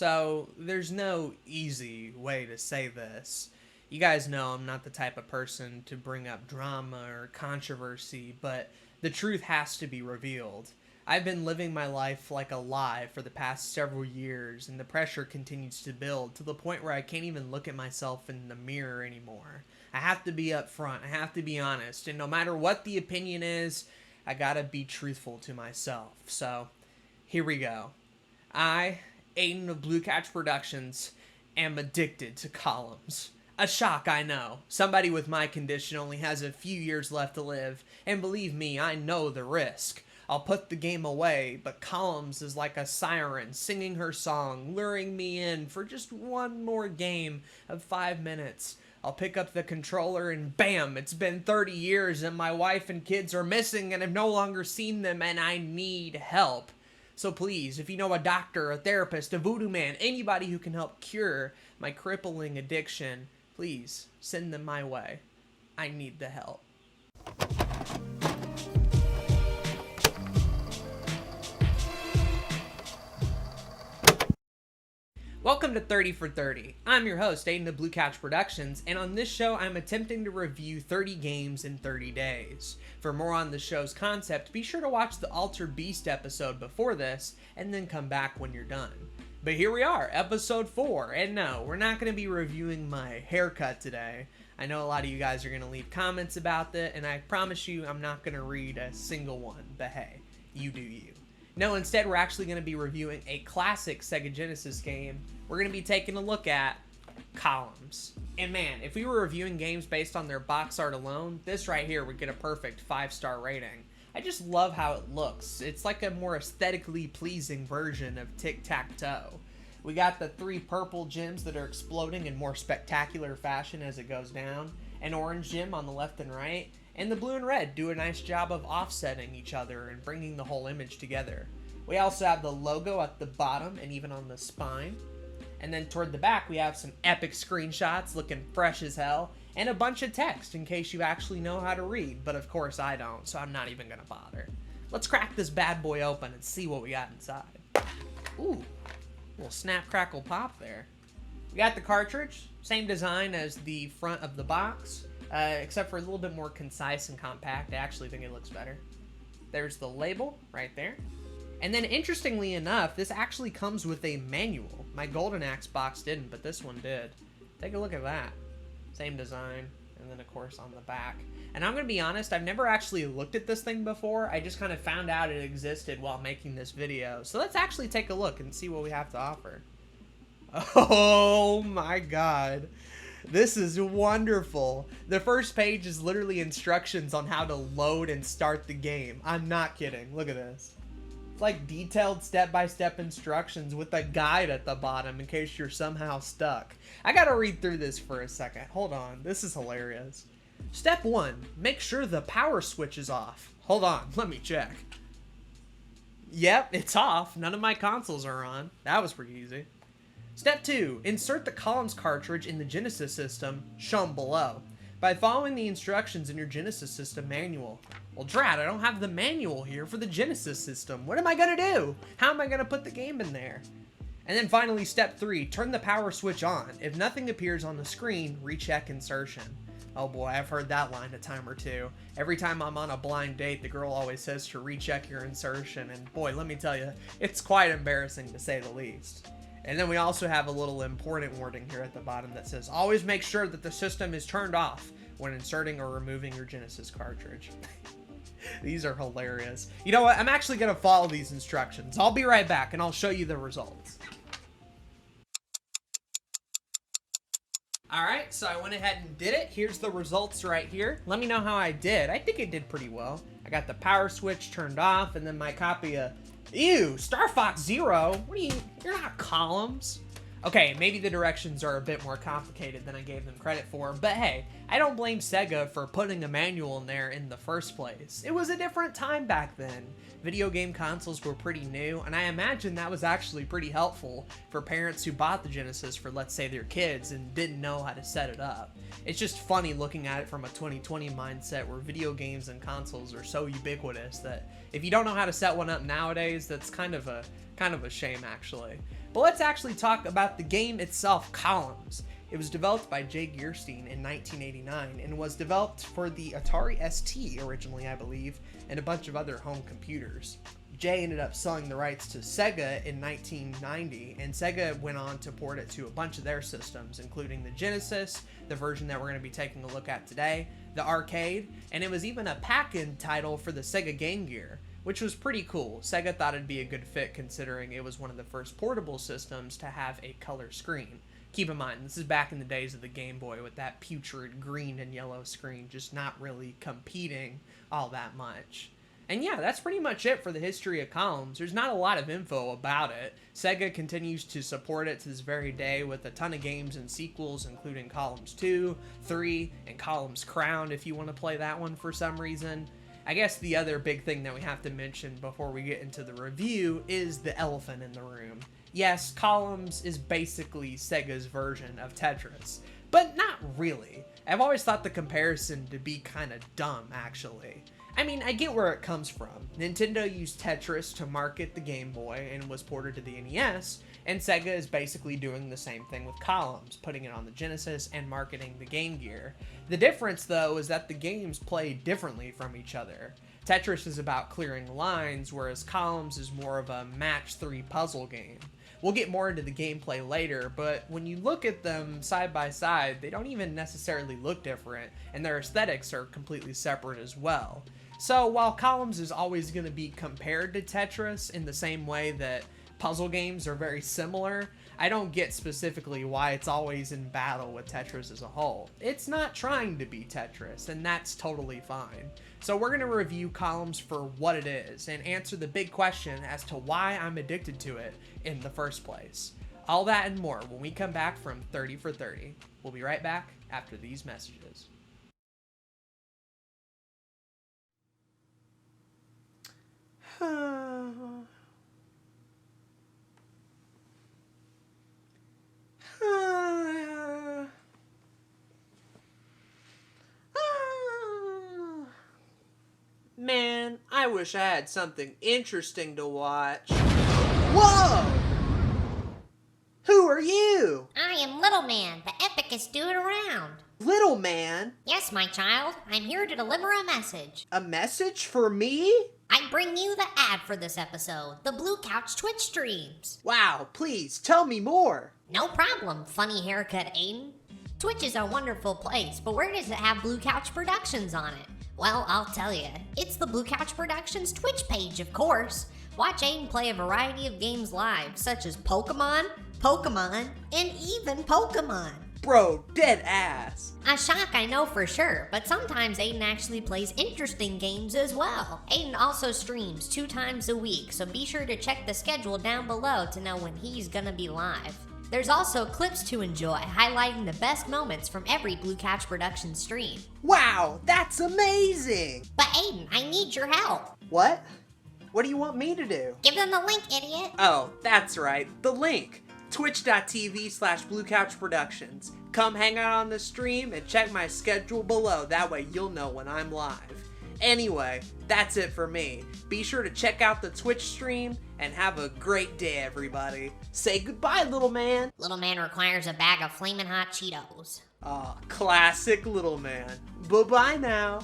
So, there's no easy way to say this. You guys know I'm not the type of person to bring up drama or controversy, but the truth has to be revealed. I've been living my life like a lie for the past several years, and the pressure continues to build to the point where I can't even look at myself in the mirror anymore. I have to be upfront, I have to be honest, and no matter what the opinion is, I gotta be truthful to myself. So, here we go. I, Aiden of Blue Catch Productions, am addicted to columns. A shock, I know. Somebody with my condition only has a few years left to live, and believe me, I know the risk. I'll put the game away, but Columns is like a siren singing her song, luring me in for just one more game of 5 minutes. I'll pick up the controller and bam, it's been 30 years and my wife and kids are missing and I've no longer seen them and I need help. So please, if you know a doctor, a therapist, a voodoo man, anybody who can help cure my crippling addiction, please send them my way. I need the help. Welcome to 30 for 30. I'm your host, Aiden of Blue Couch Productions, and on this show, I'm attempting to review 30 games in 30 days. For more on the show's concept, be sure to watch the Altered Beast episode before this, and then come back when you're done. But here we are, episode 4, and no, we're not going to be reviewing my haircut today. I know a lot of you guys are going to leave comments about that, and I promise you I'm not going to read a single one, but hey, you do you. No, instead we're actually going to be reviewing a classic Sega Genesis game. We're going to be taking a look at Columns. And man, if we were reviewing games based on their box art alone, this right here would get a perfect 5-star rating. I just love how it looks. It's like a more aesthetically pleasing version of Tic-Tac-Toe. We got the 3 purple gems that are exploding in more spectacular fashion as it goes down, an orange gem on the left and right, and the blue and red do a nice job of offsetting each other and bringing the whole image together. We also have the logo at the bottom and even on the spine. And then toward the back, we have some epic screenshots looking fresh as hell, and a bunch of text in case you actually know how to read, but of course I don't, so I'm not even gonna bother. Let's crack this bad boy open and see what we got inside. Ooh, little snap, crackle, pop there. We got the cartridge, same design as the front of the box, except for a little bit more concise and compact. I actually think it looks better. There's the label right there. And then interestingly enough, this actually comes with a manual. My Golden Axe box didn't, but this one did. Take a look at that. Same design, and then of course on the back. And I'm gonna be honest, I've never actually looked at this thing before. I just kind of found out it existed while making this video. So let's actually take a look and see what we have to offer. Oh my god. This is wonderful. The first page is literally instructions on how to load and start the game. I'm not kidding. Look at this. It's like detailed step-by-step instructions with a guide at the bottom in case you're somehow stuck. I gotta read through this for a second. Hold on. This is hilarious. Step 1. Make sure the power switch is off. Hold on. Let me check. Yep, it's off. None of my consoles are on. That was pretty easy. Step 2. Insert the Columns cartridge in the Genesis system, shown below, by following the instructions in your Genesis system manual. Well, drat, I don't have the manual here for the Genesis system. What am I gonna do? How am I gonna put the game in there? And then finally, step 3. Turn the power switch on. If nothing appears on the screen, recheck insertion. Oh boy, I've heard that line a time or two. Every time I'm on a blind date, the girl always says to recheck your insertion, and boy, let me tell you, it's quite embarrassing to say the least. And then we also have a little important wording here at the bottom that says, always make sure that the system is turned off when inserting or removing your Genesis cartridge. These are hilarious. You know what? I'm actually going to follow these instructions. I'll be right back and I'll show you the results. Alright, so I went ahead and did it. Here's the results right here. Let me know how I did. I think I did pretty well. I got the power switch turned off, and then my copy of... Ew, Star Fox Zero? What are you... You're not Columns. Okay, maybe the directions are a bit more complicated than I gave them credit for, but hey, I don't blame Sega for putting a manual in there in the first place. It was a different time back then. Video game consoles were pretty new, and I imagine that was actually pretty helpful for parents who bought the Genesis for, let's say, their kids and didn't know how to set it up. It's just funny looking at it from a 2020 mindset where video games and consoles are so ubiquitous that if you don't know how to set one up nowadays, that's kind of a Kind of a shame, actually. But let's actually talk about the game itself, Columns. It was developed by Jay Gearstein in 1989 and was developed for the Atari ST originally, I believe, and a bunch of other home computers. Jay ended up selling the rights to Sega in 1990, and Sega went on to port it to a bunch of their systems, including the Genesis, the version that we're going to be taking a look at today, the arcade, and it was even a pack-in title for the Sega Game Gear, which was pretty cool. Sega thought it'd be a good fit considering it was one of the first portable systems to have a color screen. Keep in mind, this is back in the days of the Game Boy with that putrid green and yellow screen just not really competing all that much. And yeah, that's pretty much it for the history of Columns. There's not a lot of info about it. Sega continues to support it to this very day with a ton of games and sequels, including Columns 2, 3, and Columns Crown if you want to play that one for some reason. I guess the other big thing that we have to mention before we get into the review is the elephant in the room. Yes, Columns is basically Sega's version of Tetris, but not really. I've always thought the comparison to be kind of dumb, actually. I mean, I get where it comes from. Nintendo used Tetris to market the Game Boy and was ported to the NES, and Sega is basically doing the same thing with Columns, putting it on the Genesis and marketing the Game Gear. The difference, though, is that the games play differently from each other. Tetris is about clearing lines, whereas Columns is more of a match-3 puzzle game. We'll get more into the gameplay later, but when you look at them side by side, they don't even necessarily look different, and their aesthetics are completely separate as well. So while Columns is always going to be compared to Tetris in the same way that puzzle games are very similar, I don't get specifically why it's always in battle with Tetris as a whole. It's not trying to be Tetris, and that's totally fine. So we're going to review Columns for what it is, and answer the big question as to why I'm addicted to it in the first place. All that and more when we come back from 30 for 30. We'll be right back after these messages. Man, I wish I had something interesting to watch. Whoa! Who are you? I am Little Man, the epicest dude around. Little Man? Yes, my child, I'm here to deliver a message. A message for me? I bring you the ad for this episode, the Blue Couch Twitch streams. Wow, please, tell me more. No problem, funny haircut Aiden. Twitch is a wonderful place, but where does it have Blue Couch Productions on it? Well, I'll tell you, it's the Blue Couch Productions Twitch page, of course. Watch Aiden play a variety of games live, such as Pokemon, and even Pokemon. Bro, dead ass. A shock, I know for sure, but sometimes Aiden actually plays interesting games as well. Aiden also streams 2 times a week, so be sure to check the schedule down below to know when he's gonna be live. There's also clips to enjoy, highlighting the best moments from every Blue Couch Productions stream. Wow, that's amazing! But Aiden, I need your help. What? What do you want me to do? Give them the link, idiot. Oh, that's right, the link. Twitch.tv/BlueCouchProductions. Come hang out on the stream and check my schedule below, that way you'll know when I'm live. Anyway, that's it for me. Be sure to check out the Twitch stream and have a great day, everybody. Say goodbye, Little Man. Little Man requires a bag of flaming hot Cheetos. Aw, classic Little Man. Bye-bye now.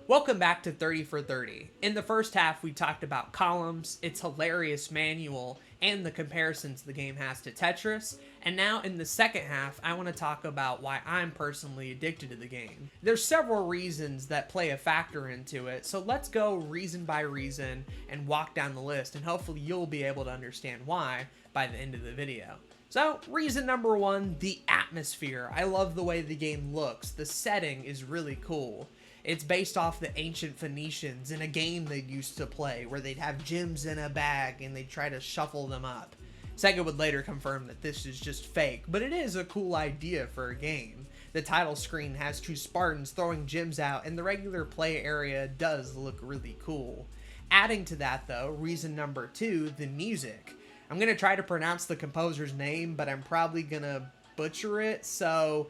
Welcome back to 30 for 30. In the first half, we talked about Columns, its hilarious manual, and the comparisons the game has to Tetris. And now in the second half, I want to talk about why I'm personally addicted to the game. There's several reasons that play a factor into it, so let's go reason by reason and walk down the list, and hopefully you'll be able to understand why by the end of the video. So, reason number 1, the atmosphere. I love the way the game looks. The setting is really cool. It's based off the ancient Phoenicians in a game they used to play where they'd have gems in a bag and they'd try to shuffle them up. Sega would later confirm that this is just fake, but it is a cool idea for a game. The title screen has 2 Spartans throwing gems out, and the regular play area does look really cool. Adding to that though, reason number 2, the music. I'm gonna try to pronounce the composer's name, but I'm probably gonna butcher it, so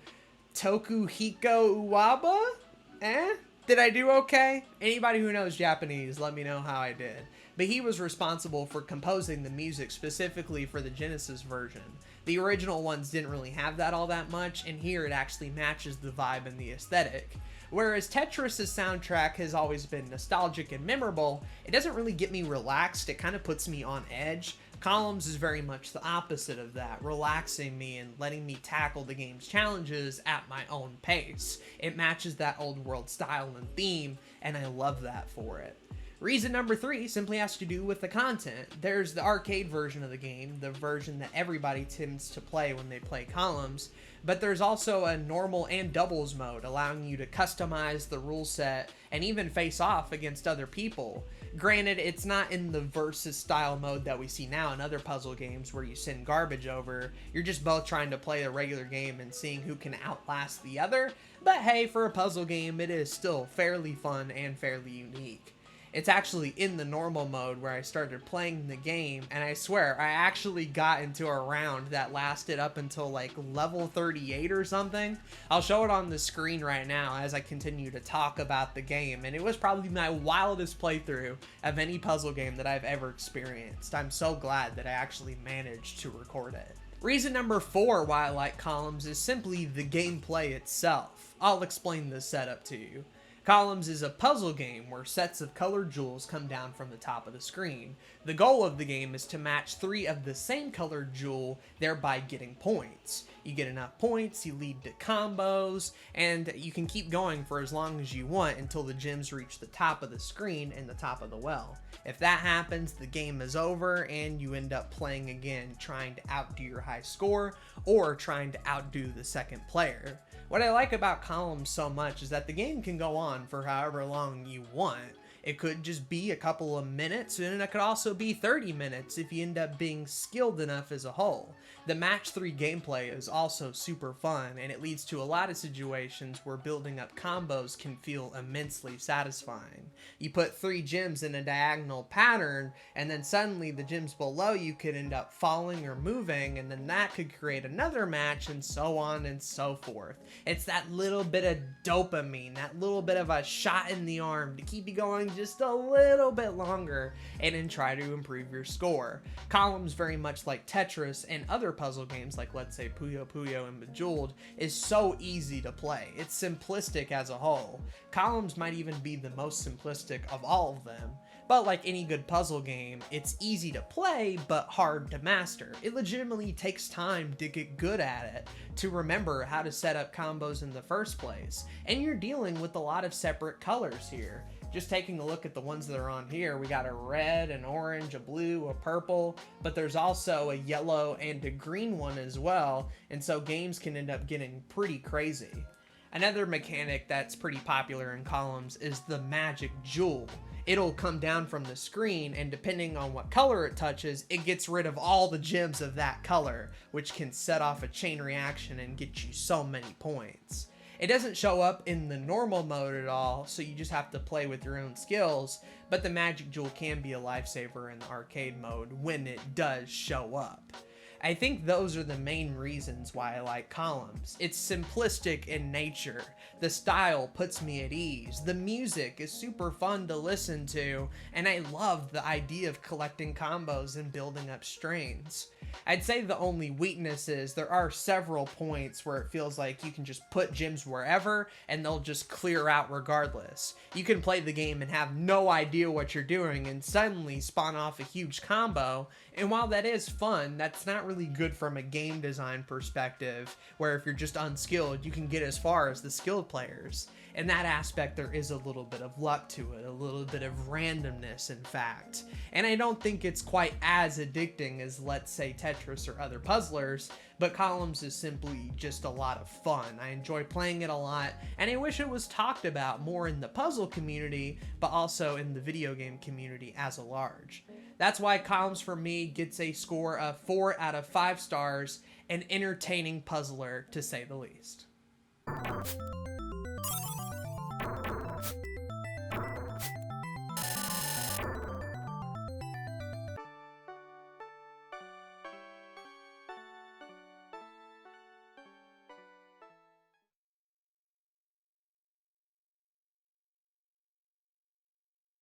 Tokuhiko Uwaba? Did I do okay? Anybody who knows Japanese, let me know how I did. But he was responsible for composing the music specifically for the Genesis version. The original ones didn't really have that all that much, and here it actually matches the vibe and the aesthetic. Whereas Tetris' soundtrack has always been nostalgic and memorable, it doesn't really get me relaxed, it kind of puts me on edge. Columns is very much the opposite of that, relaxing me and letting me tackle the game's challenges at my own pace. It matches that old world style and theme, and I love that for it. Reason number 3 simply has to do with the content. There's the arcade version of the game, the version that everybody tends to play when they play Columns, but there's also a normal and doubles mode, allowing you to customize the rule set and even face off against other people. Granted, it's not in the versus style mode that we see now in other puzzle games where you send garbage over. You're just both trying to play the regular game and seeing who can outlast the other, but hey, for a puzzle game, it is still fairly fun and fairly unique. It's actually in the normal mode where I started playing the game, and I swear, I actually got into a round that lasted up until like level 38 or something. I'll show it on the screen right now as I continue to talk about the game, and it was probably my wildest playthrough of any puzzle game that I've ever experienced. I'm so glad that I actually managed to record it. Reason number 4 why I like Columns is simply the gameplay itself. I'll explain the setup to you. Columns is a puzzle game where sets of colored jewels come down from the top of the screen. The goal of the game is to match 3 of the same colored jewel, thereby getting points. You get enough points, you lead to combos, and you can keep going for as long as you want until the gems reach the top of the screen and the top of the well. If that happens, the game is over and you end up playing again, trying to outdo your high score or trying to outdo the second player. What I like about Columns so much is that the game can go on for however long you want. It could just be a couple of minutes, and it could also be 30 minutes if you end up being skilled enough as a whole. The match 3 gameplay is also super fun, and it leads to a lot of situations where building up combos can feel immensely satisfying. You put 3 gems in a diagonal pattern, and then suddenly the gems below you could end up falling or moving, and then that could create another match, and so on and so forth. It's that little bit of dopamine, that little bit of a shot in the arm to keep you going just a little bit longer and then try to improve your score. Columns, very much like Tetris and other puzzle games like, let's say, Puyo Puyo and Bejeweled, is so easy to play. It's simplistic as a whole. Columns might even be the most simplistic of all of them. But like any good puzzle game, it's easy to play, but hard to master. It legitimately takes time to get good at it, to remember how to set up combos in the first place. And you're dealing with a lot of separate colors here. Just taking a look at the ones that are on here, we got a red, an orange, a blue, a purple, but there's also a yellow and a green one as well, and so games can end up getting pretty crazy. Another mechanic that's pretty popular in Columns is the magic jewel. It'll come down from the screen, and depending on what color it touches, it gets rid of all the gems of that color, which can set off a chain reaction and get you so many points. It doesn't show up in the normal mode at all, so you just have to play with your own skills, but the magic jewel can be a lifesaver in the arcade mode when it does show up. I think those are the main reasons why I like Columns. It's simplistic in nature. The style puts me at ease. The music is super fun to listen to, and I love the idea of collecting combos and building up strains. I'd say the only weakness is there are several points where it feels like you can just put gems wherever and they'll just clear out regardless. You can play the game and have no idea what you're doing and suddenly spawn off a huge combo, and while that is fun, that's not really good from a game design perspective, where if you're just unskilled, you can get as far as the skilled players. In that aspect, there is a little bit of luck to it, a little bit of randomness, in fact. And I don't think it's quite as addicting as, let's say, Tetris or other puzzlers, but Columns is simply just a lot of fun. I enjoy playing it a lot, and I wish it was talked about more in the puzzle community, but also in the video game community as a large. That's why Columns for me gets a score of 4 out of 5 stars, an entertaining puzzler to say the least.